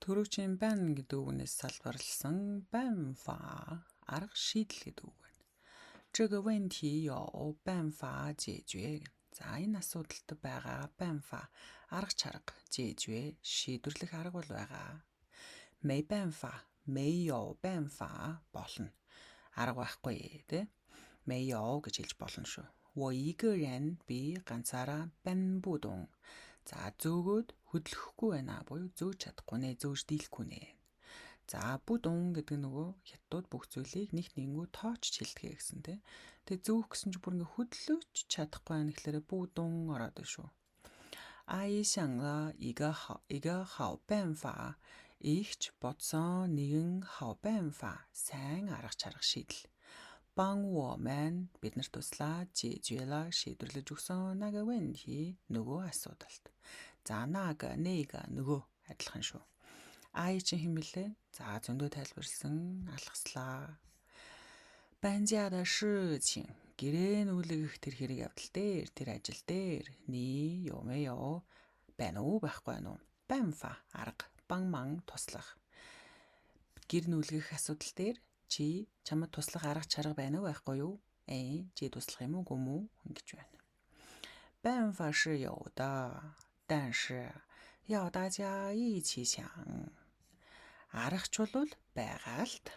Төрөвчийн бан гэдэг үгнээс салбарласан банфа арга шийдэл гэдэг үг байна. 这个问题有办法解决. За энэ асуудалд байгаа банфа арга чарга解决шийдвэрлэх арга бол байгаа. 没办法没有办法болно. Арга байхгүй тий. 没有гэж хэлж болно шүү. 我一个人би ганцаараа бан不动. За зөөгөөд хөдлөхгүй байна буюу зөөж чадахгүй нэ, зөөж дийлэхгүй нэ. За бүдүн гэдэг нөгөө хятад бүх зүйлийг нэг нэнгүү тоочж хэлдэг гэсэн тий. Тэгээ зөөх гэсэн чинь бүр ингээ хөдлөөч чадахгүй байна гэхлээрэ бүдүн ороод байна шүү. 阿姨想了一个好办法. Ихч бодсон нэгэн 好办法 сайн арга чарга шийдэл. 帮我们 биднэрт туслаа 解决了 шийдвэрлэж өгсөн 那个问题нөгөө асуудалт. За нага нөгөө адилхан шүү. Ай чинь хэм бэлээ? За зөндөө тайлбарлсан алгаслаа. 搬家的事情 гэрээ нүүлгэх тэр хэрэг явдал дээр тэр ажил дээр ни юу мэ юу байна уу байхгүй байна уу? Банфа арга бангман туслах. Гэр нүүлгэх асуудал дээр чи чамд туслах арга чарга байна уу байхгүй юу? Чи туслах юм уу гүм үү ингэж байна. 办法是有的，但是要大家一起想. Аргач бол байгаа л та.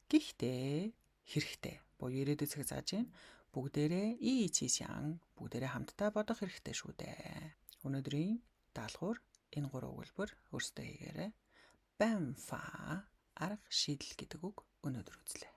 Гэхдээ хэрэгтэй. Буюу ирээдүйн цаг зааж байна. Бүгдээрээ ичи сян бүгдээрээ хамтдаа бодох хэрэгтэй шүү дээ. Өнөөдрийн даалгавар энэ гурван өгүүлбэр өөрсдөө хийгээрэй. Банфа арга шийдэл гэдэг үг өнөөдөр үзлээ.